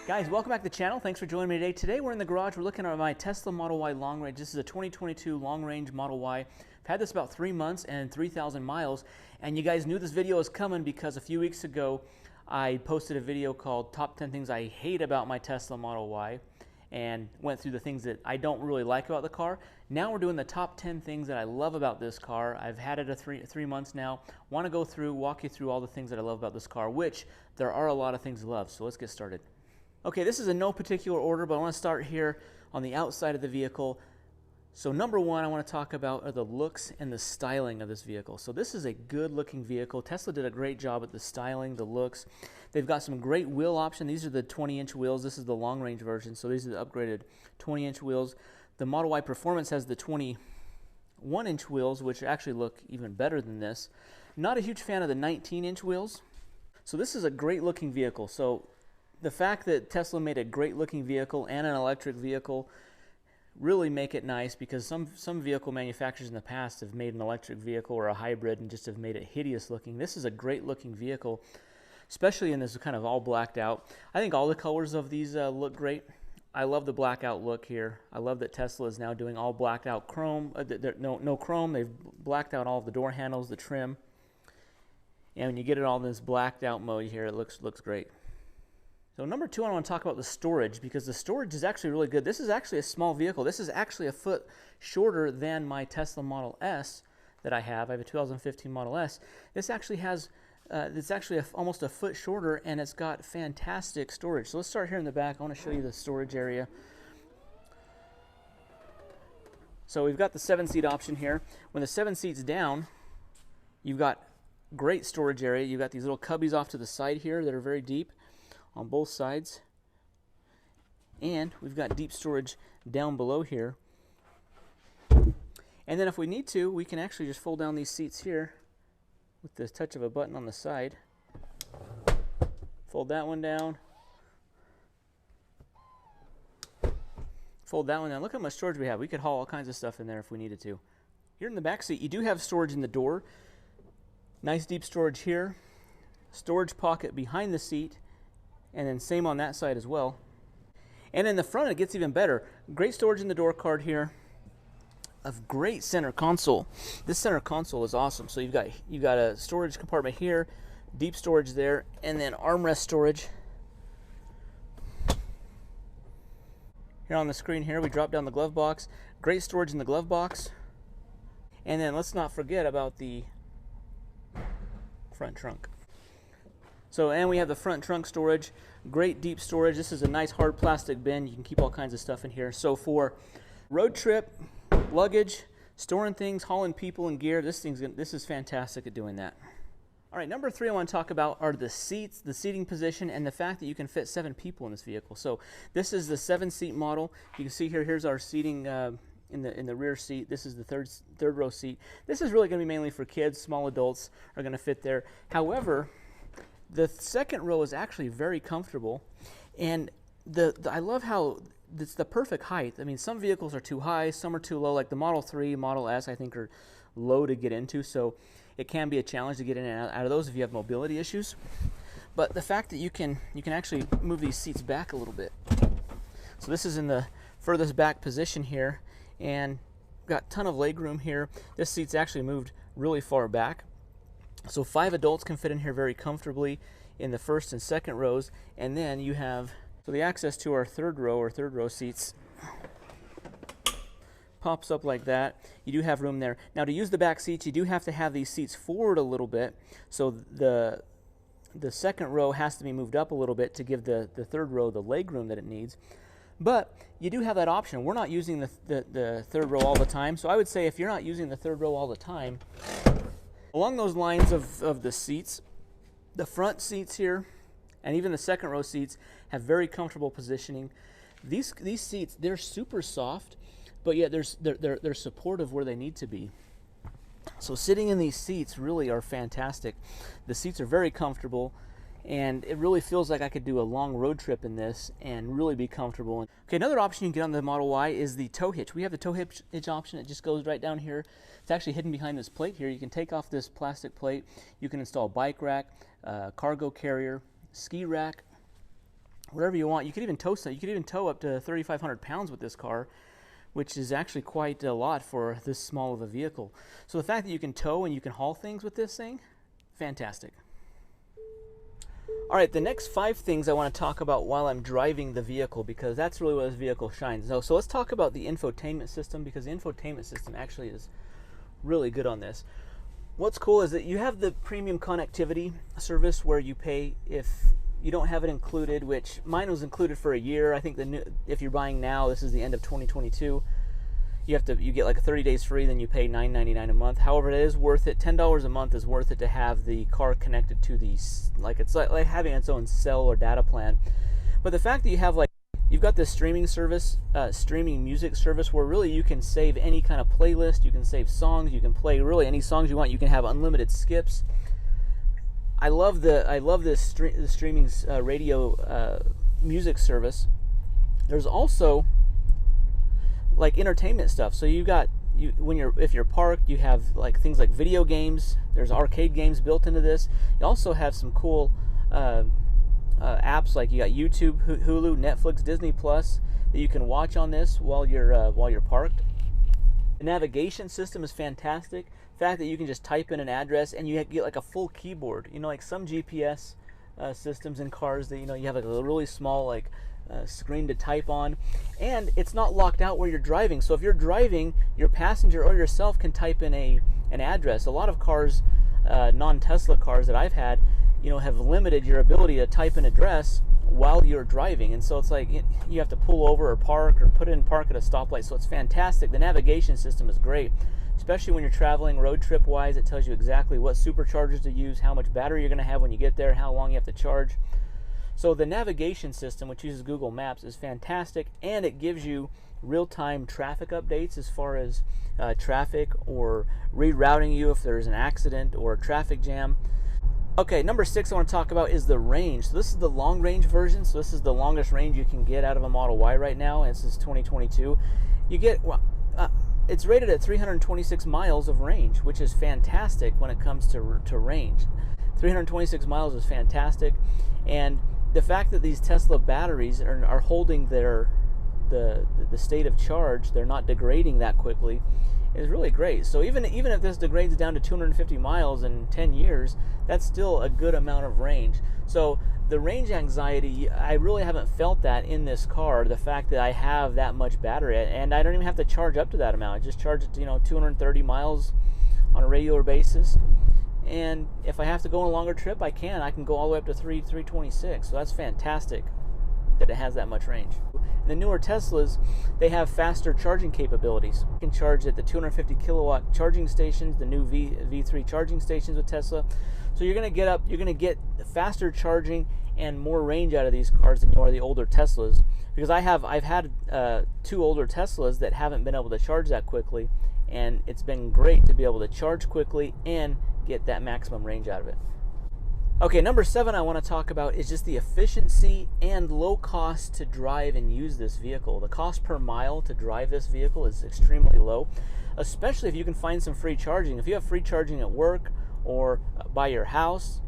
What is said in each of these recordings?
Guys, welcome back to the channel. Thanks for joining me today. Today we're in the garage. We're looking at my Tesla Model Y long range. This is a 2022 long range Model Y. I've had this about 3 months and 3,000 miles. And you guys knew this video was coming because a few weeks ago I posted a video called Top 10 Things I Hate About My Tesla Model Y and went through the things that I don't really like about the car. Now we're doing the top 10 things that I love about this car. I've had it three months now. Want to go through, walk you through all the things that I love about this car, which there are a lot of things to love. So let's get started. Okay, this is in no particular order, but I want to start here on the outside of the vehicle. So number one I want to talk about are the looks and the styling of this vehicle. So this is a good looking vehicle. Tesla did a great job at the styling, the looks. They've got some great wheel options. These are the 20-inch wheels. This is the long range version, so these are the upgraded 20-inch wheels. The Model Y Performance has the 21-inch wheels, which actually look even better than this. Not a huge fan of the 19-inch wheels. So this is a great looking vehicle. So the fact that Tesla made a great looking vehicle and an electric vehicle really make it nice, because some vehicle manufacturers in the past have made an electric vehicle or a hybrid and just have made it hideous looking. This is a great looking vehicle, especially in this kind of all blacked out. I think all the colors of these look great. I love the blackout look here. I love that Tesla is now doing all blacked out chrome. No chrome. They've blacked out all of the door handles, the trim. And when you get it all in this blacked out mode here, it looks great. So number two, I want to talk about the storage, because the storage is actually really good. This is actually a small vehicle. This is actually a foot shorter than my Tesla Model S that I have. I have a 2015 Model S. This actually has, it's actually almost a foot shorter, and it's got fantastic storage. So let's start here in the back. I want to show you the storage area. So we've got the 7-seat option here. When the 7 seats down, you've got great storage area. You've got these little cubbies off to the side here that are very deep on both sides, and we've got deep storage down below here. And then if we need to, we can actually just fold down these seats here with the touch of a button on the side. Fold that one down, fold that one down. Look how much storage we have. We could haul all kinds of stuff in there if we needed to. Here in the back seat, you do have storage in the door. Nice deep storage here, storage pocket behind the seat, and then same on that side as well. And in the front it gets even better. Great storage in the door card here. A great center console. This center console is awesome. So you've got a storage compartment here, deep storage there, and then armrest storage. Here on the screen here, we drop down the glove box. Great storage in the glove box. And then let's not forget about the front trunk. So, and we have the front trunk storage, great deep storage. This is a nice hard plastic bin. You can keep all kinds of stuff in here. So for road trip, luggage, storing things, hauling people and gear, this is fantastic at doing that. All right, number three I want to talk about are the seats, the seating position, and the fact that you can fit 7 people in this vehicle. So this is the 7-seat model. You can see here, here's our seating in the rear seat. This is the third row seat. This is really going to be mainly for kids. Small adults are going to fit there. However, the second row is actually very comfortable, and I love how it's the perfect height. I mean, some vehicles are too high, some are too low, like the Model 3, Model S, I think are low to get into, so it can be a challenge to get in and out of those if you have mobility issues. But the fact that you can actually move these seats back a little bit. So this is in the furthest back position here, and got a ton of leg room here. This seat's actually moved really far back. So 5 adults can fit in here very comfortably in the first and second rows, and then you have the access to our third row seats pops up like that. You do have room there. Now to use the back seats, you do have to have these seats forward a little bit, so the second row has to be moved up a little bit to give the third row the leg room that it needs. But you do have that option. We're not using the third row all the time, so I would say if you're not using the third row all the time, along those lines of the seats, the front seats here and even the second row seats have very comfortable positioning. These seats, they're super soft, but yet they're supportive where they need to be. So sitting in these seats really are fantastic. The seats are very comfortable, and it really feels like I could do a long road trip in this and really be comfortable. Okay, another option you can get on the Model Y is the tow hitch. We have the tow hitch option. It just goes right down here. It's actually hidden behind this plate here. You can take off this plastic plate. You can install a bike rack, cargo carrier, ski rack, whatever you want. You could even tow some. You could even tow up to 3,500 pounds with this car, which is actually quite a lot for this small of a vehicle. So the fact that you can tow and you can haul things with this thing, fantastic. All right, the next 5 things I want to talk about while I'm driving the vehicle, because that's really where this vehicle shines. So let's talk about the infotainment system, because the infotainment system actually is really good on this. What's cool is that you have the premium connectivity service where you pay if you don't have it included, which mine was included for a year. I think if you're buying now, this is the end of 2022. You get like 30 days free, then you pay $9.99 a month. However, it is worth it. $10 a month is worth it to have the car connected to it's like having its own cell or data plan. But the fact that you've got this streaming service, streaming music service, where really you can save any kind of playlist, you can save songs, you can play really any songs you want, you can have unlimited skips. I love this streaming radio music service. There's also like entertainment stuff. So if you're parked, you have like things like video games. There's arcade games built into this. You also have some cool apps, like you got YouTube, Hulu, Netflix, Disney Plus, that you can watch on this while you're parked. The navigation system is fantastic. The fact that you can just type in an address and you get like a full keyboard. Like some GPS systems in cars that you have like a really small screen to type on, and it's not locked out where you're driving. So if you're driving, your passenger or yourself can type in an address. A lot of cars, non-Tesla cars that I've had, have limited your ability to type an address while you're driving, and so it's like you have to pull over or park or put in park at a stoplight. So it's fantastic. The navigation system is great, especially when you're traveling road trip wise. It tells you exactly what superchargers to use, how much battery you're going to have when you get there, how long you have to charge. So the navigation system, which uses Google Maps, is fantastic, and it gives you real-time traffic updates as far as traffic, or rerouting you if there's an accident or a traffic jam. Okay, number 6 I want to talk about is the range. So this is the long-range version. So this is the longest range you can get out of a Model Y right now, and this is 2022. It's rated at 326 miles of range, which is fantastic when it comes to range. 326 miles is fantastic, and the fact that these Tesla batteries are holding the state of charge, they're not degrading that quickly, is really great. So even if this degrades down to 250 miles in 10 years, that's still a good amount of range. So the range anxiety, I really haven't felt that in this car, the fact that I have that much battery, and I don't even have to charge up to that amount. I just charge it to 230 miles on a regular basis. And if I have to go on a longer trip, I can go all the way up to 326. So that's fantastic that it has that much range. The newer Teslas, they have faster charging capabilities. You can charge at the 250 kilowatt charging stations, the new V3 charging stations with Tesla. So you're going to get faster charging and more range out of these cars than you are the older Teslas. Because I've had 2 older Teslas that haven't been able to charge that quickly, and it's been great to be able to charge quickly and get that maximum range out of it. Okay, number 7 I want to talk about is just the efficiency and low cost to drive and use this vehicle. The cost per mile to drive this vehicle is extremely low, especially if you can find some free charging. If you have free charging at work or by your house,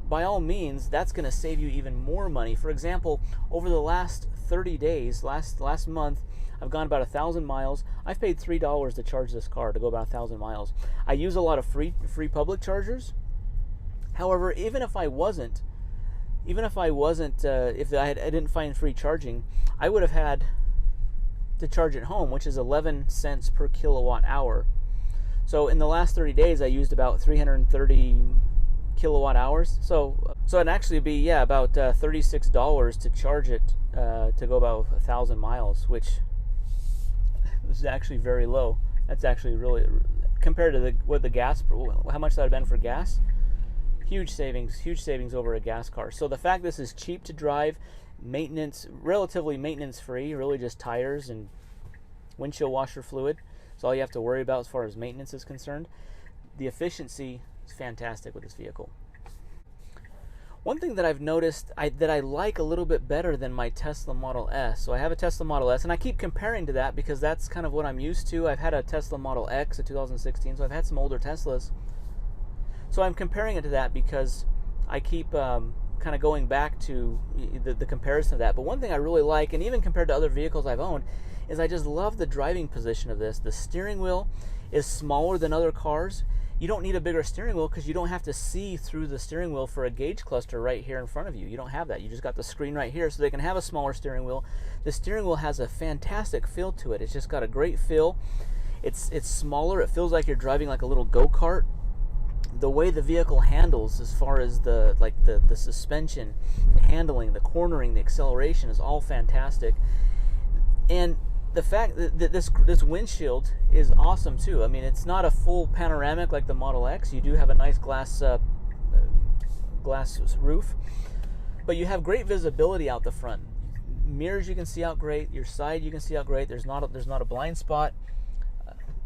by all means, that's going to save you even more money. For example, over the last 30 days, last month, I've gone about 1,000 miles. I've paid $3 to charge this car to go about 1,000 miles. I use a lot of free public chargers. However, even if I didn't find free charging, I would have had to charge at home, which is 11 cents per kilowatt hour. So in the last 30 days, I used about 330 kilowatt hours. So it'd actually be about $36 to charge it to go about 1,000 miles, which is actually very low. That's actually really, compared to how much that would have been for gas. Huge savings over a gas car. So the fact this is cheap to drive, relatively maintenance free, really just tires and windshield washer fluid. That's all you have to worry about as far as maintenance is concerned. The efficiency is fantastic with this vehicle. One thing that I've noticed that I like a little bit better than my Tesla Model S. So I have a Tesla Model S, and I keep comparing to that because that's kind of what I'm used to. I've had a Tesla Model X, a 2016, so I've had some older Teslas. So I'm comparing it to that because I keep kind of going back to the comparison of that. But one thing I really like, and even compared to other vehicles I've owned, is I just love the driving position of this. The steering wheel is smaller than other cars. You don't need a bigger steering wheel because you don't have to see through the steering wheel for a gauge cluster right here in front of you. You don't have that. You just got the screen right here, so they can have a smaller steering wheel. The steering wheel has a fantastic feel to it. It's just got a great feel. It's smaller. It feels like you're driving like a little go-kart. The way the vehicle handles, as far as the suspension, the handling, the cornering, the acceleration, is all fantastic. And the fact that this windshield is awesome too. I mean, it's not a full panoramic like the Model X. You do have a nice glass roof, but you have great visibility out the front. Mirrors you can see out great. Your side you can see out great. There's not a blind spot.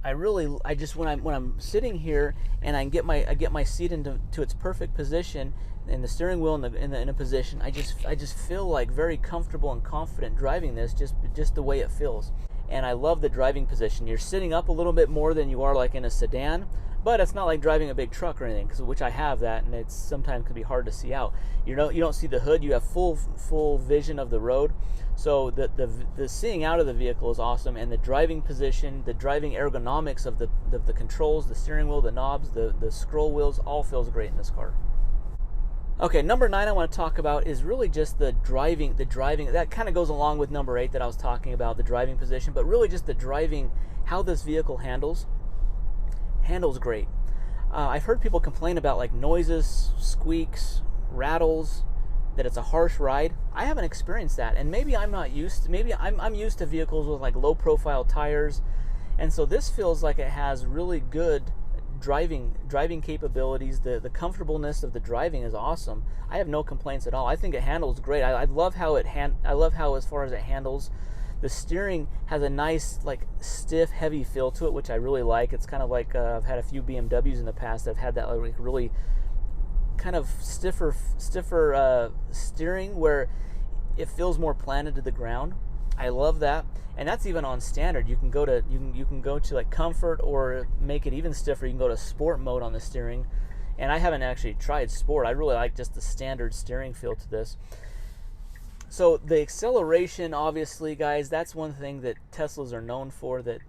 I just when I'm sitting here and I get my seat into its perfect position and the steering wheel in a position, I just feel like very comfortable and confident driving this, just the way it feels. And I love the driving position. You're sitting up a little bit more than you are like in a sedan, but it's not like driving a big truck or anything, which I have that, and it's sometimes could be hard to see out. You don't see the hood. You have full vision of the road. So the seeing out of the vehicle is awesome, and the driving position, the driving ergonomics of the controls, the steering wheel, the knobs, the scroll wheels, all feels great in this car. Okay, number 9 I want to talk about is really just the driving. That kind of goes along with number 8 that I was talking about, the driving position, but really just the driving, how this vehicle handles great. I've heard people complain about like noises, squeaks, rattles, that it's a harsh ride. I haven't experienced that, and maybe I'm used to vehicles with like low profile tires, and so this feels like it has really good driving capabilities. The comfortableness of the driving is awesome. I have no complaints at all. I think it handles great. I love how as far as it handles. The steering has a nice, like, stiff, heavy feel to it, which I really like. It's kind of like I've had a few BMWs in the past that have had that like really kind of stiffer steering where it feels more planted to the ground. I love that, and that's even on standard. You can go to like comfort or make it even stiffer. You can go to sport mode on the steering, and I haven't actually tried sport. I really like just the standard steering feel to this. So the acceleration, obviously, guys, that's one thing that Teslas are known for, that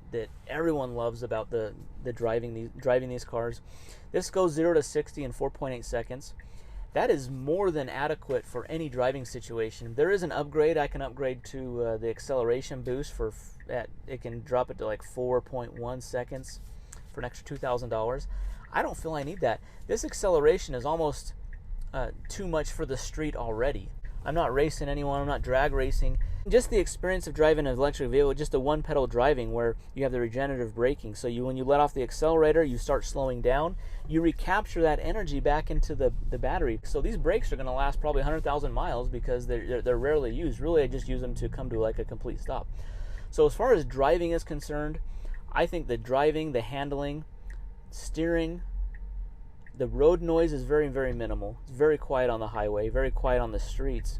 everyone loves about the driving these cars. This goes 0 to 60 in 4.8 seconds. That is more than adequate for any driving situation. There is an upgrade. I can upgrade to the acceleration boost it can drop it to like 4.1 seconds for an extra $2,000. I don't feel I need that. This acceleration is almost too much for the street already. I'm not racing anyone. I'm not drag racing. Just the experience of driving an electric vehicle, just a one-pedal driving where you have the regenerative braking. So when you let off the accelerator, you start slowing down. You recapture that energy back into the battery. So these brakes are going to last probably 100,000 miles because they're rarely used. Really, I just use them to come to like a complete stop. So as far as driving is concerned, I think the driving, the handling, steering, the road noise is very, very minimal. It's very quiet on the highway, very quiet on the streets.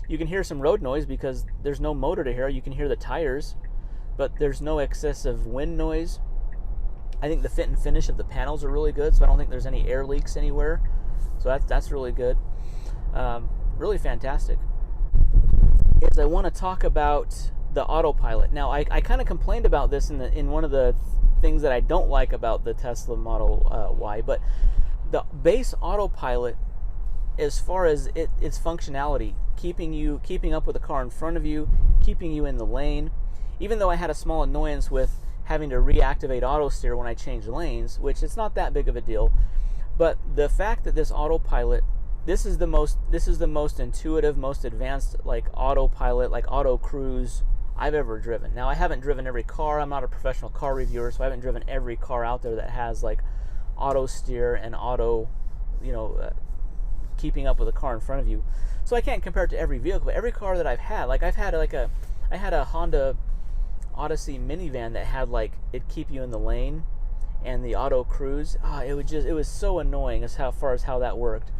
You can hear some road noise because there's no motor to hear. You can hear the tires, but there's no excessive wind noise. I think the fit and finish of the panels are really good, so I don't think there's any air leaks anywhere. So that's really good. Really fantastic. I want to talk about the Autopilot. Now, I kind of complained about this in one of the things that I don't like about the Tesla Model Y, but the base Autopilot, as far as its functionality, keeping up with the car in front of you, keeping you in the lane, even though I had a small annoyance with having to reactivate auto steer when I changed lanes, which it's not that big of a deal, but the fact that this Autopilot, this is the most intuitive, most advanced like Autopilot, like auto cruise I've ever driven. Now, I haven't driven every car. I'm not a professional car reviewer, so I haven't driven every car out there that has like auto steer and auto, keeping up with the car in front of you. So I can't compare it to every vehicle, but every car that I've had, like I had a Honda Odyssey minivan that had like it keep you in the lane and the auto cruise. It was so annoying as far as how that worked.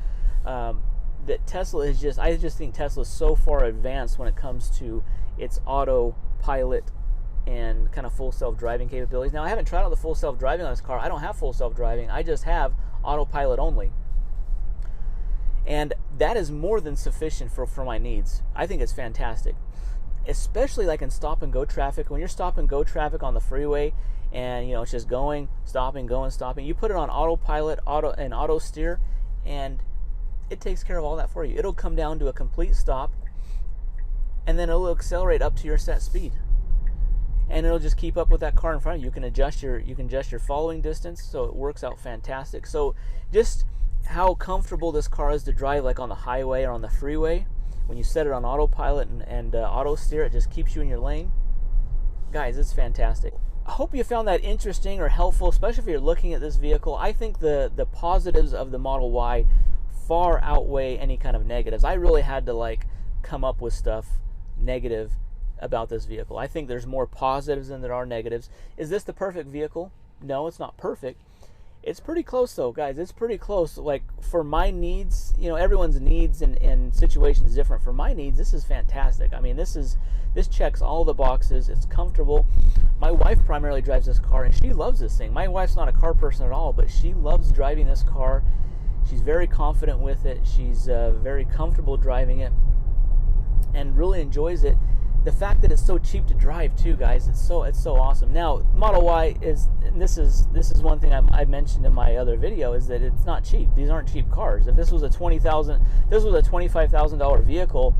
That Tesla is I just think Tesla is so far advanced when it comes to its autopilot and kind of full self-driving capabilities. Now, I haven't tried out the full self-driving on this car. I don't have full self-driving. I just have autopilot only. And that is more than sufficient for my needs. I think it's fantastic, especially like in stop and go traffic. When you're stop and go traffic on the freeway, and it's just going, stopping, going, stopping, you put it on autopilot, auto steer, and it takes care of all that for you. It'll come down to a complete stop, and then it'll accelerate up to your set speed, and it'll just keep up with that car in front of you. You can adjust your following distance, so it works out fantastic. So just how comfortable this car is to drive, like on the highway or on the freeway. When you set it on autopilot and auto steer, it just keeps you in your lane. Guys, it's fantastic. I hope you found that interesting or helpful, especially if you're looking at this vehicle. I think the positives of the Model Y far outweigh any kind of negatives. I really had to come up with stuff negative about this vehicle. I think there's more positives than there are negatives. Is this the perfect vehicle? No, it's not perfect. It's pretty close though, guys. It's pretty close. Like for my needs, everyone's needs and situations is different. For my needs, this is fantastic. I mean, this checks all the boxes. It's comfortable. My wife primarily drives this car, and she loves this thing. My wife's not a car person at all, but she loves driving this car. She's very confident with it. She's very comfortable driving it, and really enjoys it. The fact that it's so cheap to drive too, guys, it's so awesome. Now, Model Y is, and this is one thing I mentioned in my other video, is that it's not cheap. These aren't cheap cars. If this was a $25,000 vehicle,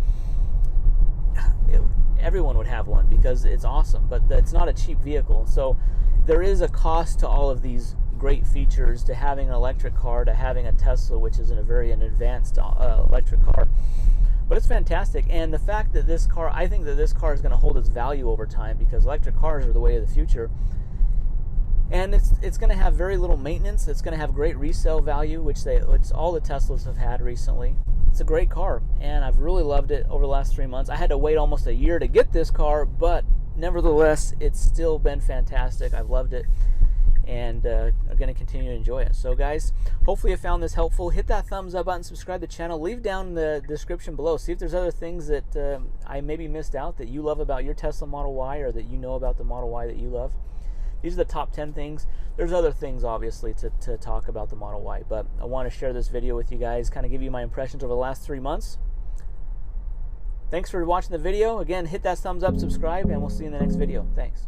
everyone would have one because it's awesome. But it's not a cheap vehicle. So there is a cost to all of these great features, to having an electric car, to having a Tesla, which is an advanced electric car. But it's fantastic, and the fact that I think that this car is going to hold its value over time, because electric cars are the way of the future. And it's going to have very little maintenance. It's going to have great resale value, which all the Teslas have had recently. It's a great car, and I've really loved it over the last 3 months. I had to wait almost a year to get this car, but nevertheless, it's still been fantastic. I've loved it, and I'm going to continue to enjoy it. So guys, hopefully you found this helpful. Hit that thumbs up button, subscribe to the channel, leave down in the description below. See if there's other things that I maybe missed out that you love about your Tesla Model Y, or that you know about the Model Y that you love. These are the top 10 things. There's other things, obviously, to talk about the Model Y, but I want to share this video with you guys, kind of give you my impressions over the last 3 months. Thanks for watching the video. Again, hit that thumbs up, subscribe, and we'll see you in the next video. Thanks.